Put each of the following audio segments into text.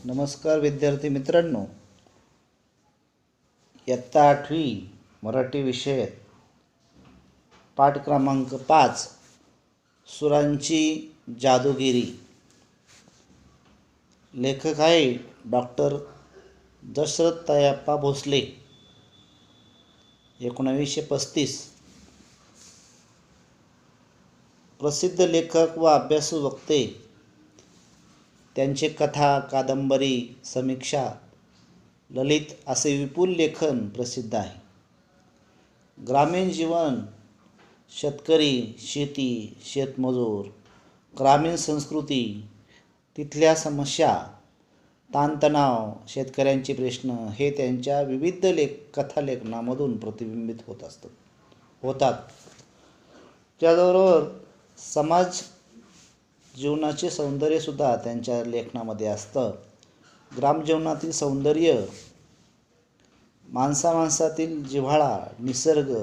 नमस्कार विद्यार्थी मित्रांनो, इयत्ता 8वी मराठी विषय पाठ क्रमांक 5 सुरांची जादूगिरी. लेखक आहे डॉक्टर दशरथ तयाप्पा भोसले. 1935. प्रसिद्ध लेखक व अभ्यासू वक्ते. त्यांचे कथा, कादंबरी, समीक्षा, ललित असे विपुल लेखन प्रसिद्ध आहे. ग्रामीण जीवन, शेतकरी, शेती, शेतमजूर, ग्रामीण संस्कृती, तिथल्या समस्या, ताणतणाव, शेतकऱ्यांचे प्रश्न हे त्यांच्या विविध कथालेखनामधून प्रतिबिंबित होतात. त्याचबरोबर समाज जीवनाचे सौंदर्यसुद्धा त्यांच्या लेखनामध्ये असतं. ग्रामजीवनातील सौंदर्य, माणसातील जिव्हाळा, निसर्ग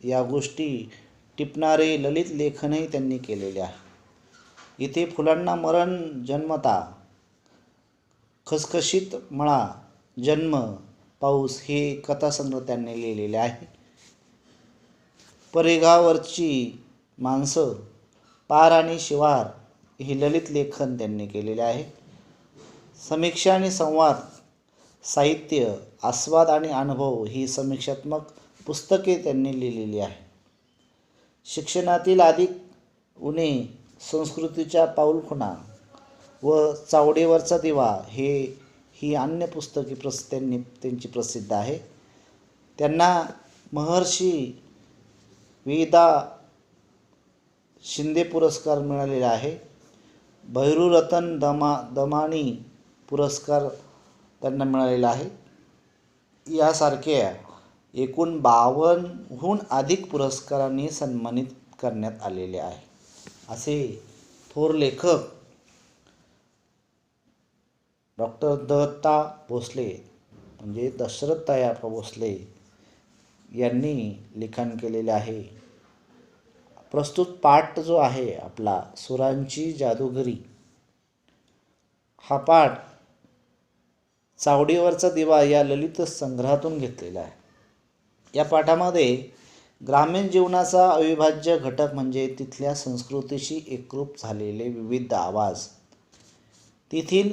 या गोष्टी टिपणारे ललित लेखनही त्यांनी केलेले आहे. इथे फुलांना मरण जन्मता, खसखशीत मळा, जन्म, पाऊस हे कथासंग्रह त्यांनी लिहिलेले आहे. परेगावरची माणसं, पार आणि शिवार हे ललित लेखन त्यांनी केलेले आहे. समीक्षा आणि संवाद, साहित्य, आस्वाद आणि अनुभव ही समीक्षात्मक पुस्तके त्यांनी लिहिलेली आहे. शिक्षणातील अधिक उणे, संस्कृतीच्या पाऊलखुणा व चावडीवरचा दिवा ही अन्य पुस्तके त्यांची प्रसिद्ध आहे. त्यांना महर्षी वेदा शिंदे पुरस्कार मिळालेला आहे. भैरूरतन दमानी पुरस्कार त्यांना मिळालेला आहे. यासारख्या एकूण 52हून अधिक पुरस्कारांनी सन्मानित करण्यात आलेले आहे. असे थोर लेखक डॉक्टर दत्ता भोसले म्हणजे दशरथ तयाप्पा भोसले यांनी लिखाण केलेले आहे. प्रस्तुत पाठ जो आहे आपला सुरांची जादूगिरी, हा पाठ चावडीवरचा दिवा या ललित संग्रहातून घेतलेला आहे. या पाठामध्ये ग्रामीण जीवनाचा अविभाज्य घटक म्हणजे तिथल्या संस्कृतीशी एकरूप झालेले विविध आवाज, तेथील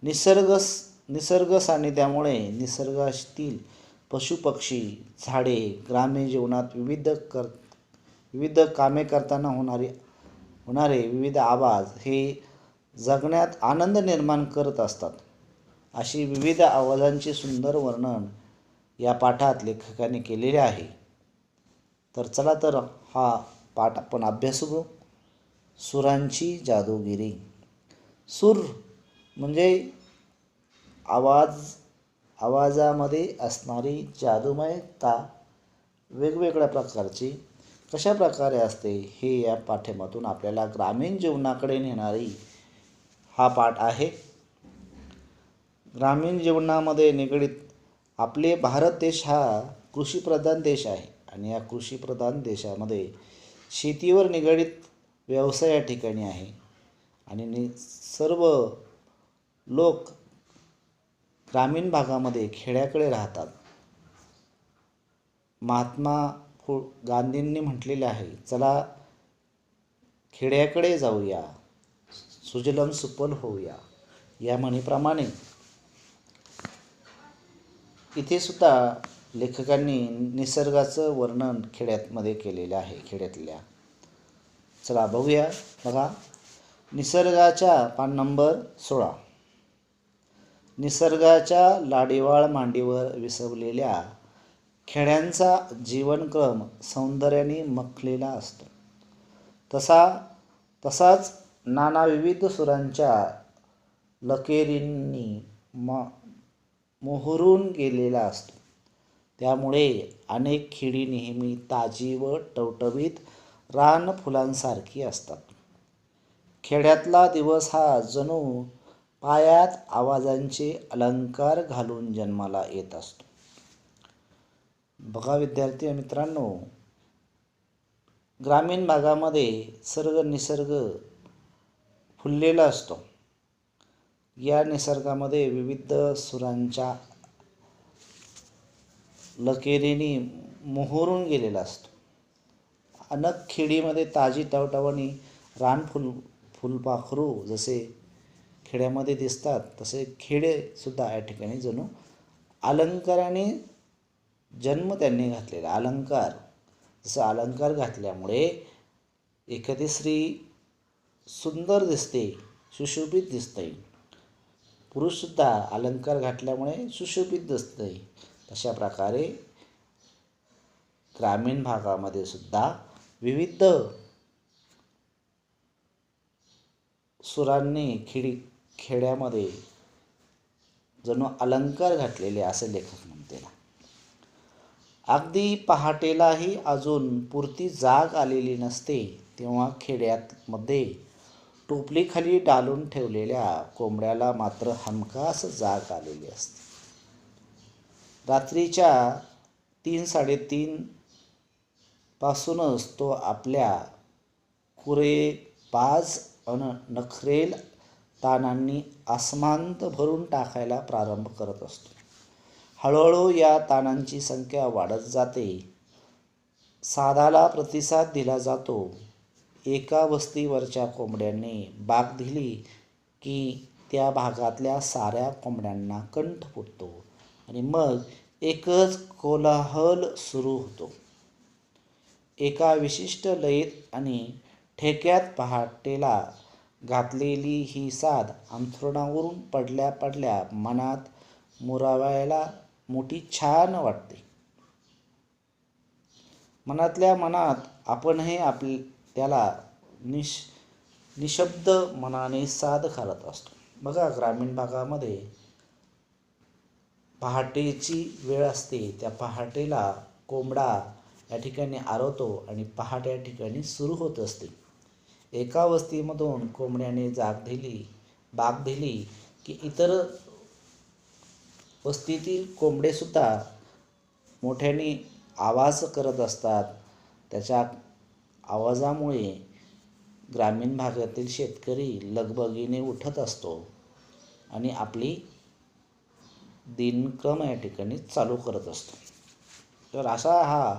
निसर्ग सान्निध्यामुळे निसर्गातील पशुपक्षी, झाडे, ग्रामीण जीवनात विविध कामे करताना होणारे विविध आवाज हे जगण्यात आनंद निर्माण करत असतात. अशी विविध आवाजांचे सुंदर वर्णन या पाठात लेखकाने केलेले आहे. तर चला तर हा पाठ आपण अभ्यासू. सुरांची जादूगिरी. सूर म्हणजे आवाजामध्ये असणारी जादूमयता वेगवेगळ्या प्रकारची कशा प्रकारे असते हे या पाठ्यामधून आपल्याला ग्रामीण जीवनाकडे नेणारी हा पाठ आहे. ग्रामीण जीवनामध्ये निगडीत आपले भारत देश हा कृषीप्रधान देश आहे आणि या कृषीप्रधान देशामध्ये शेतीवर निगडीत व्यवसाय या ठिकाणी आहे आणि सर्व लोक ग्रामीण भागामध्ये खेड्याकडे राहतात. महात्मा गांधींनी म्हटलेले आहे, चला खेड्याकडे जाऊया, सुजलम सुफल होऊया. या म्हणीप्रमाणे इथे सुद्धा लेखकांनी निसर्गाचं वर्णन खेड्यामध्ये केलेलं आहे. खेड्यातल्या चला बघूया. बघा, निसर्गाच्या पान नंबर 16. निसर्गाच्या लाडीवाळ मांडीवर विसवलेल्या खेड्यांचा जीवनक्रम सौंदर्याने मखलेला असतो. तसाच नाना विविध सुरांच्या लकेरींनी मोहरून गेलेला असतो. त्यामुळे अनेक खेडी नेहमी ताजी व टवटवीत रानफुलांसारखी असतात. खेड्यातला दिवस हा जणू पायात आवाजांचे अलंकार घालून जन्माला येत असतो. बघा विद्यार्थी मित्रांनो, ग्रामीण भागामध्ये निसर्ग फुललेला असतो. या निसर्गामध्ये विविध सुरांच्या लकेरीने मोहरून गेलेला असतो. अनक खेडीमध्ये ताजी टवटवणी फुलपाखरू जसे खेड्यामध्ये दिसतात, तसे खेडेसुद्धा या ठिकाणी जणू अलंकाराने जन्म त्यांनी घातलेला. अलंकार, जसं अलंकार घातल्यामुळे एखादी स्त्री सुंदर दिसते, सुशोभित दिसते. पुरुषसुद्धा अलंकार घातल्यामुळे सुशोभित दिसते. तशा प्रकारे ग्रामीण भागामध्ये सुद्धा विविध सुरांनी खेड्यामध्ये जणू अलंकार घातलेले असे लेखक म्हणते. अगदी पहाटेलाही अजून पुरती जाग आलेली नसते तेव्हा खेड्यामध्ये टोपलीखाली डालून ठेवलेल्या कोंबड्याला मात्र हमखास जाग आलेली असते. रात्रीच्या 3-3:30 पासूनच तो आपल्या कुरेबाज अन नखरेल तानांनी आसमांत भरून टाकायला प्रारंभ करत असतो. हळूहळू या तानांची संख्या वाढत जाते. सादाला प्रतिसाद दिला जातो. एका वस्तीवरच्या कोंबड्यांनी बाक दिली की त्या भागातल्या साऱ्या कोंबड्यांना कंठ फुटतो आणि मग एकच कोलाहल सुरू होतो. एका विशिष्ट लयीत आणि ठेक्यात पहाटेला घातलेली ही साद अंथरुणावरून पडल्या पडल्या मनात मुरावायला मोठी छान वाटते. मनातल्या मनात आपणही त्याला निशब्द मनाने साद घालत असतो. बघा, ग्रामीण भागामध्ये पहाटेची वेळ असते. त्या पहाटेला कोंबडा या ठिकाणी आरवतो आणि पहाट या ठिकाणी सुरू होत असते. एका वस्तीमधून कोंबड्याने बाक दिली की इतर वस्तीतील कोंबडेसुद्धा मोठ्याने आवाज करत असतात. त्याच्या आवाजामुळे ग्रामीण भागातील शेतकरी लगबगीने उठत असतो आणि आपली दिनक्रम या ठिकाणी चालू करत असतो. तर असा हा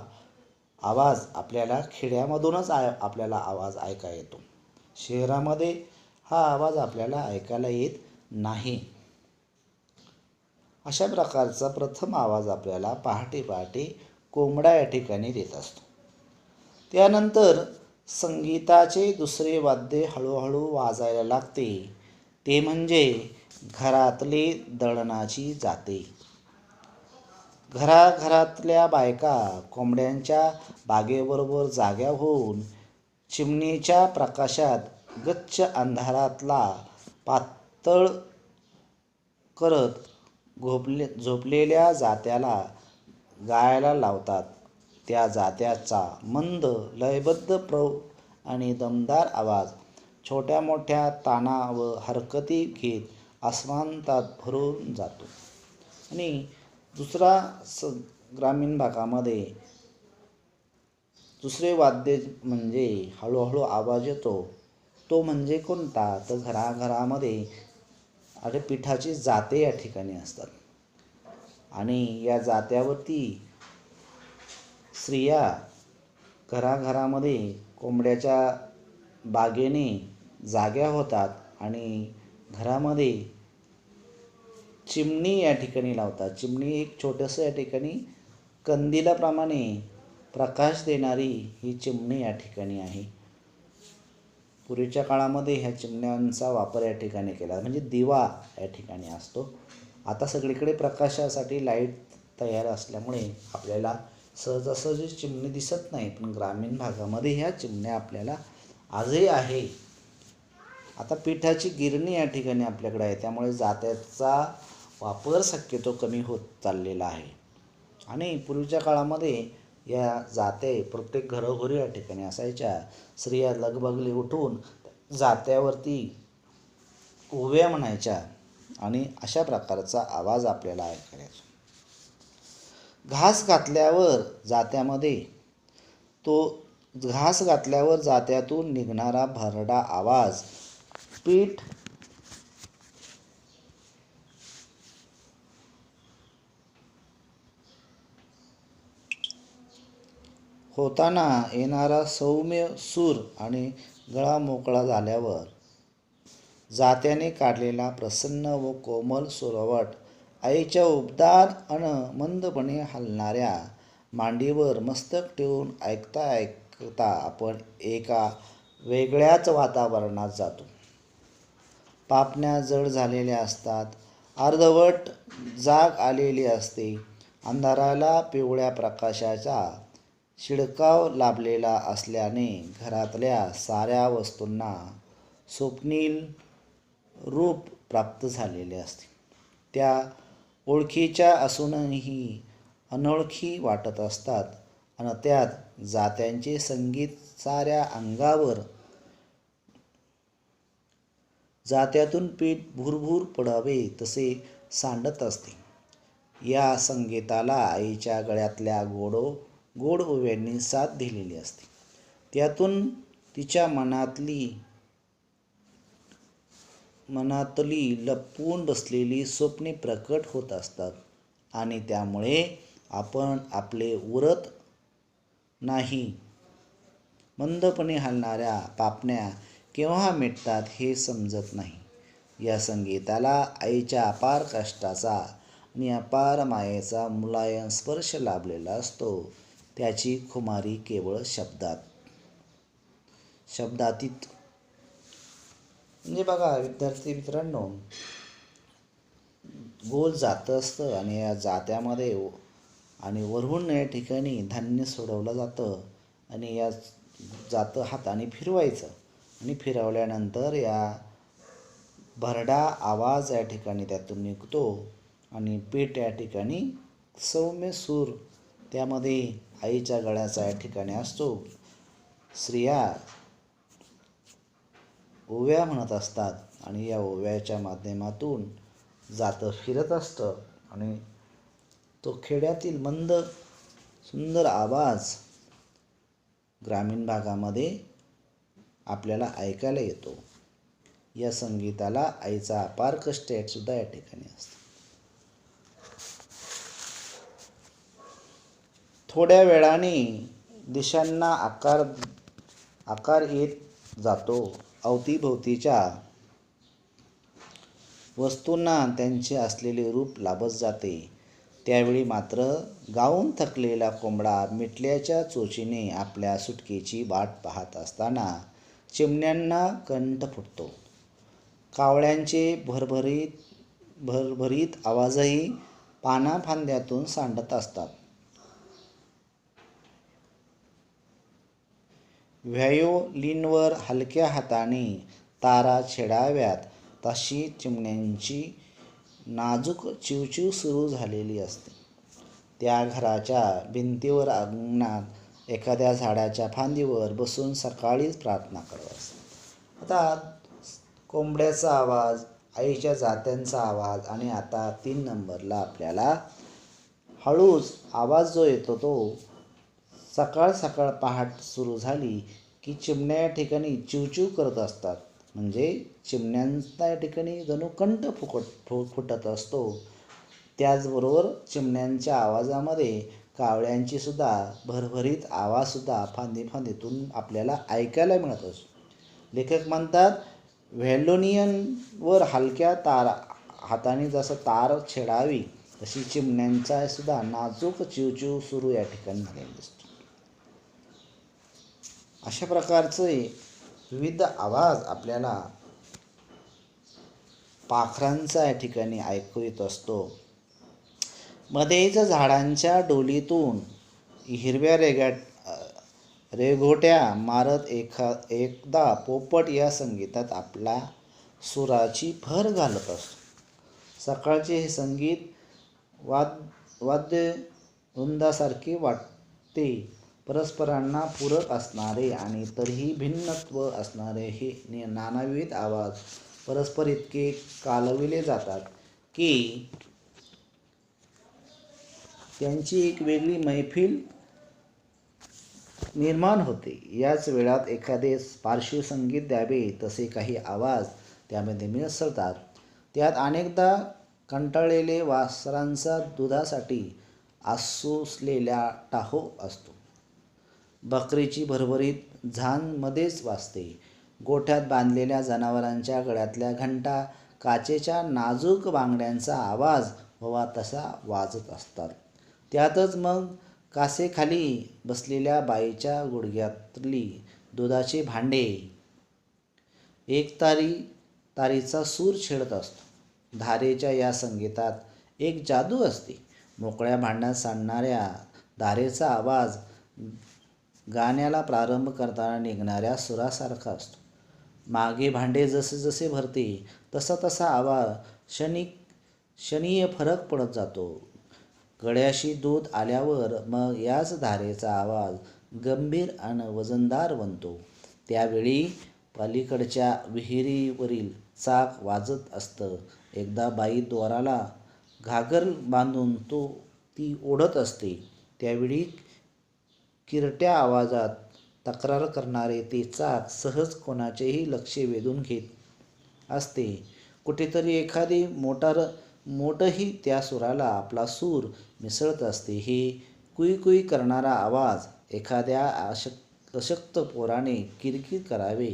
आवाज आपल्याला खेड्यामधूनच आपल्याला आवाज ऐकायला येतो. शहरामध्ये हा आवाज आपल्याला ऐकायला येत नाही. अशा प्रकारचा प्रथम आवाज आपल्याला पहाटे पहाटे कोंबडा या ठिकाणी देत असतो. त्यानंतर संगीताचे दुसरे वाद्य हळूहळू वाजायला लागते. ते म्हणजे घरातले दळणाची जाते. घराघरातल्या बायका कोंबड्यांच्या बागेबरोबर जाग्या होऊन चिमणीच्या प्रकाशात गच्च अंधारातला पातळ करत झोपलेल्या जात्याला गायला लावतात. त्या जात्याचा मंद, लयबद्ध आणि दमदार आवाज छोट्या मोठ्या ताना व हरकती घेत आसमंतात भरून जातो. आणि दुसरा ग्रामीण भागामध्ये दुसरे वाद्य म्हणजे हळूहळू आवाज येतो तो म्हणजे कोणता, तर घराघरामध्ये पिठाची जाते या ठिकाणी असतात आणि या जात्यावरती स्त्रिया घराघरामध्ये कोंबड्याच्या बागेने जाग्या होतात आणि घरामध्ये चिमणी या ठिकाणी लावतात. चिमणी एक छोटंसं या ठिकाणी कंदिलाप्रमाणे प्रकाश देणारी ही चिमणी या ठिकाणी आहे. पूर्वीच्या काळामध्ये ह्या चिमण्यांचा वापर या ठिकाणी केला, म्हणजे दिवा या ठिकाणी असतो. आता सगळीकडे प्रकाशासाठी लाईट तयार असल्यामुळे आपल्याला सहजासहजी चिमणी दिसत नाही, पण ग्रामीण भागामध्ये ह्या चिमण्या आपल्याला आजही आहे. आता पिठाची गिरणी या ठिकाणी आपल्याकडे आहे, त्यामुळे जात्याचा वापर शक्यतो कमी होत चाललेला आहे. आणि पूर्वीच्या काळामध्ये या जाते प्रत्येक घरोघरी या ठिकाणी असायच्या. स्त्रिया लगबगली उठून जात्यावरती उभ्या म्हणायच्या आणि अशा प्रकारचा आवाज आपल्याला ऐकायला येतो. घास घातल्यावर जात्यातून निघणारा भरडा आवाज पीठ होताना येणारा सौम्य सूर आणि गळा मोकळा झाल्यावर जात्याने काढलेला प्रसन्न व कोमल सुरवट आईच्या उबदार अन मंदपणे हलणाऱ्या मांडीवर मस्तक ठेवून ऐकता ऐकता आपण एका वेगळ्याच वातावरणात जातो. पापण्या जड झालेल्या असतात, अर्धवट जाग आलेली असते. अंधाराला पिवळ्या प्रकाशाचा शिडकाव लाभलेला असल्याने घरातल्या साऱ्या वस्तूंना स्वप्नील रूप प्राप्त झालेले असते. त्या ओळखीच्या असूनही अनोळखी वाटत असतात आणि त्यात जात्यांचे संगीत साऱ्या अंगावर जात्यातून पीठ भुरभुर पडावे तसे सांडत असते. या संगीताला आईच्या गळ्यातल्या गोड ओव्यांनी साथ दिलेली असते. त्यातून तिच्या मनातली लपवून बसलेली स्वप्ने प्रकट होत असतात आणि त्यामुळे आपण आपले उरत नाही. मंदपणे हलणाऱ्या पापण्या केव्हा मिटतात हे समजत नाही. या संगीताला आईच्या अपार कष्टाचा आणि अपार मायेचा मुलायम स्पर्श लाभलेला असतो. त्याची खुमारी केवळ शब्दातीत. म्हणजे बघा विद्यार्थी मित्रांनो, गोल जातं असतं आणि या जात्यामध्ये आणि वरून या ठिकाणी धान्य सोडवलं जातं आणि या जातं हाताने फिरवायचं आणि फिरवल्यानंतर या भरडा आवाज या ठिकाणी त्यातून निघतो आणि पीठ या ठिकाणी सौम्य सूर त्यामध्ये आईच्या गळ्याचा या ठिकाणी असतो. स्त्रिया ओव्या म्हणत असतात आणि या ओव्याच्या माध्यमातून जातं फिरत असतं आणि तो खेड्यातील मंद सुंदर आवाज ग्रामीण भागामध्ये आपल्याला ऐकायला येतो. या संगीताला आईचा अपार कष्ट सुद्धा या ठिकाणी असतो. थोड्या वेळाने दिशांना आकार येत जातो. अवतीभोवतीच्या वस्तूंना त्यांचे असलेले रूप लाभत जाते. त्यावेळी मात्र गाऊन थकलेला कोंबडा मिटल्याच्या चोचीने आपल्या सुटकेची वाट पाहत असताना चिमण्यांना कंठ फुटतो. कावळ्यांचे भरभरीत आवाजही पानाफांद्यातून सांडत असतात. व्हायोलिनवर हलक्या हाताने तारा छेडाव्यात तशी चिमण्यांची नाजूक चिवचिव सुरू झालेली असते. त्या घराच्या भिंतीवर अंगणात एखाद्या झाडाच्या फांदीवर बसून सकाळीच प्रार्थना करत असतात. आता कोंबड्याचा आवाज, आईच्या जात्यांचा आवाज आणि आता 3 नंबरला आपल्याला हळूच आवाज जो येतो तो सकाळ पहाट सुरू झाली की चिमण्या या ठिकाणी चिवचिव करत असतात. म्हणजे चिमण्यांचा या ठिकाणी जणू कंठ फुटत असतो. त्याचबरोबर चिमण्यांच्या आवाजामध्ये कावळ्यांची सुद्धा भरभरीत आवाजसुद्धा फांदीतून आपल्याला ऐकायला मिळत असतो. लेखक म्हणतात व्हायोलिनवर हलक्या हाताने जसं तार छेडावी तशी चिमण्यांचा सुद्धा नाजूक चिवचिव सुरू या ठिकाणी झालेला दिसतो. अशा प्रकारचे विविध आवाज आपल्याला पाखरांचा या ठिकाणी ऐकू येत असतो. मध्येच झाडांच्या डोलीतून हिरव्या रेघोट्या मारत एकदा पोपट या संगीतात आपल्या सुराची भर घालत असतो. सकाळचे हे संगीत वाद्यवृंदासारखे वाटते. परस्परांना पूरक असणारे आणि तरीही भिन्नत्व असणारे हे नानाविध आवाज परस्पर इतके कालविले जातात की त्यांची एक वेगळी मैफिल निर्माण होते. याच वेळात एखादे पार्श्वसंगीत द्यावे तसे काही आवाज त्यामध्ये मिसळतात. त्यात अनेकदा कंटाळलेले वासरांचा दुधासाठी आसुसलेला टाहो असतो. बकरीची भरभरीत झांजमध्येच वाजते. गोठ्यात बांधलेल्या जनावरांच्या गळ्यातल्या घंटा काचेच्या नाजूक बांगड्यांचा आवाज हवा तसा वाजत असतात. त्यातच मग कासेखाली बसलेल्या बाईच्या गुडघ्यातली दुधाचे भांडे एक तारीचा सूर छेडत असतो. धारेच्या या संगीतात एक जादू असते. मोकळ्या भांड्यात सांडणाऱ्या धारेचा आवाज गाण्याला प्रारंभ करताना निघणाऱ्या सुरासारखा असतो. मागे भांडे जसे जसे भरते तसा तसा आवाज क्षणीय फरक पडत जातो. गळ्याशी दूध आल्यावर मग याच धारेचा आवाज गंभीर आणि वजनदार बनतो. त्यावेळी पलीकडच्या विहिरीवरील चाक वाजत असतं. एकदा बाई दोराला घागर बांधून ती ओढत असते. त्यावेळी किरट्या आवाजात तक्रार करणारे ते चाक सहज कोणाचेही लक्ष वेधून घेत असते. कुठेतरी एखादी मोठही त्या सुराला आपला सूर मिसळत असते. हे कुई कुई करणारा आवाज एखाद्या अशक्त पोराने किरकिर करावे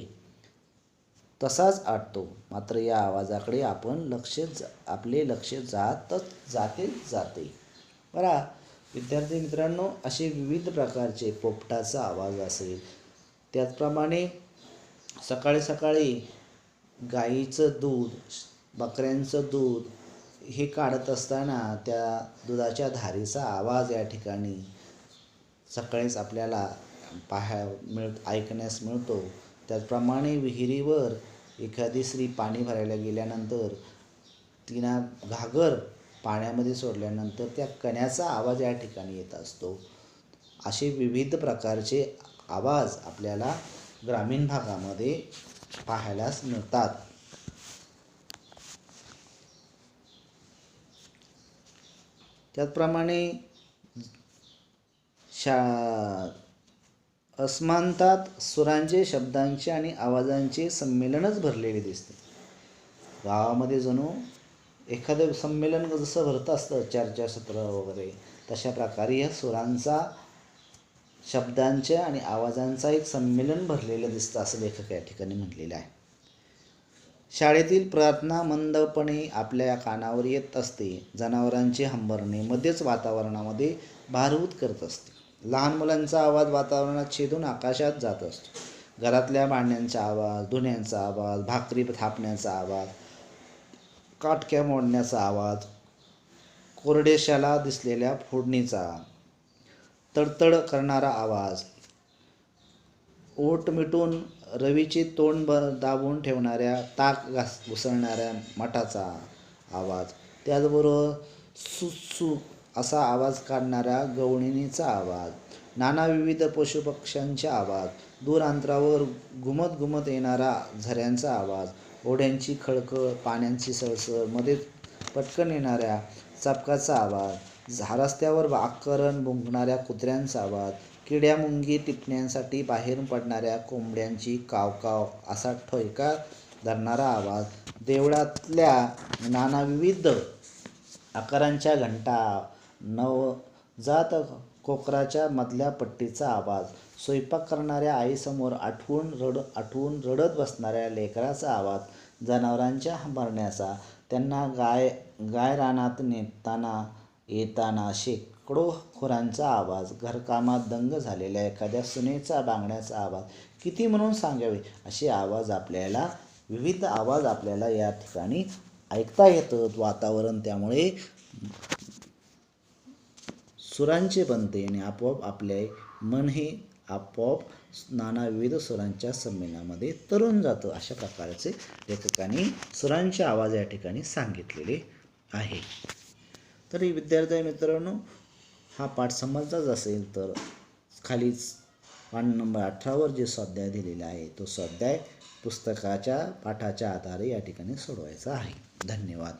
तसाच आटतो. मात्र या आवाजाकडे आपले लक्ष जातेच जाते. बघा विद्यार्थी मित्रांनो, असे विविध प्रकारचे पोपटाचा आवाज असेल, त्याचप्रमाणे सकाळी सकाळी गाईचं दूध, बकऱ्यांचं दूध हे काढत असताना त्या दुधाच्या धारेचा आवाज या ठिकाणी सकाळीच आपल्याला ऐकण्यास मिळतो. त्याचप्रमाणे विहिरीवर एखादी स्त्री पाणी भरायला गेल्यानंतर तिला घागर पाण्यामध्ये सोडल्यानंतर त्या कण्याचा आवाज या ठिकाणी येत असतो. असे विविध प्रकारचे आवाज आपल्याला ग्रामीण भागामध्ये पाहायलाच मिळतात. त्याचप्रमाणे अस्मांतात सुरांचे, शब्दांचे आणि आवाजांचे संमेलनच भरलेले दिसते. गावामध्ये जणू एखादं संमेलन जसं भरतं असतं, चर्चासत्र वगैरे, तशा प्रकारे या सुरांचा, शब्दांच्या आणि आवाजांचा एक संमेलन भरलेलं दिसतं असं लेखक या ठिकाणी म्हटलेलं आहे. शाळेतील प्रार्थना मंदपणे आपल्या कानावर येत असते. जनावरांचे हंबरणे मध्येच वातावरणामध्ये भारभूत करत असते. लहान मुलांचा आवाज वातावरणात छेदून आकाशात जात असतो. घरातल्या भांड्यांचा आवाज, धुण्याचा आवाज, भाकरी थापण्याचा आवाज, काटक्या मोडण्याचा आवाज, कोरडेशाला दिसलेल्या फोडणीचा, तडतड करणारा आवाज, ओठ मिटून रवीचे तोंड दाबून ठेवणाऱ्या, ताक घुसळणाऱ्या मठाचा आवाज, त्याचबरोबर सुसू असा आवाज काढणाऱ्या गवळणीचा आवाज, नाना विविध पशुपक्ष्यांचा आवाज, दूर अंतरावर घुमत येणारा झऱ्यांचा आवाज, ओढ्यांची खळखळ, पाण्याची सळसळ, मध्ये पटकन येणाऱ्या चाबकाचा आवाज, रस्त्यावर आकरण भुंकणाऱ्या कुत्र्यांचा आवाज, किड्यामुंगी टिपण्यासाठी बाहेरून पडणाऱ्या कोंबड्यांची काव असा ठोका धरणारा आवाज, देवळातल्या नाना विविध आकारांच्या घंटा, नवजात कोकराच्या मधल्या पट्टीचा आवाज, स्वयंपाक करणाऱ्या आईसमोर आठवून रडत बसणाऱ्या लेकराचा आवाज, जनावरांच्या हंबरण्याचा, त्यांना गाय रानात नेताना येताना शेकडो खोरांचा आवाज, घरकामात दंग झालेल्या एखाद्या सुनेचा बांगड्याचा आवाज, किती म्हणून सांगावे असे विविध आवाज आपल्याला या ठिकाणी ऐकता येतं. वातावरण त्यामुळे सुरांचे बनते आणि आपोआप आपले मन हे आपोआप नाना विविध सुरांच्या संमेलनामध्ये तरून जातं. अशा प्रकारचे लेखकांनी सुरांचे आवाज या ठिकाणी सांगितलेले आहे. तरी विद्यार्थी मित्रांनो, हा पाठ समजलाच असेल तर खालीच पाठ नंबर 18वर जे स्वाध्याय दिलेला आहे तो स्वाध्याय पुस्तकाच्या पाठाच्या आधारे या ठिकाणी सोडवायचा आहे. धन्यवाद.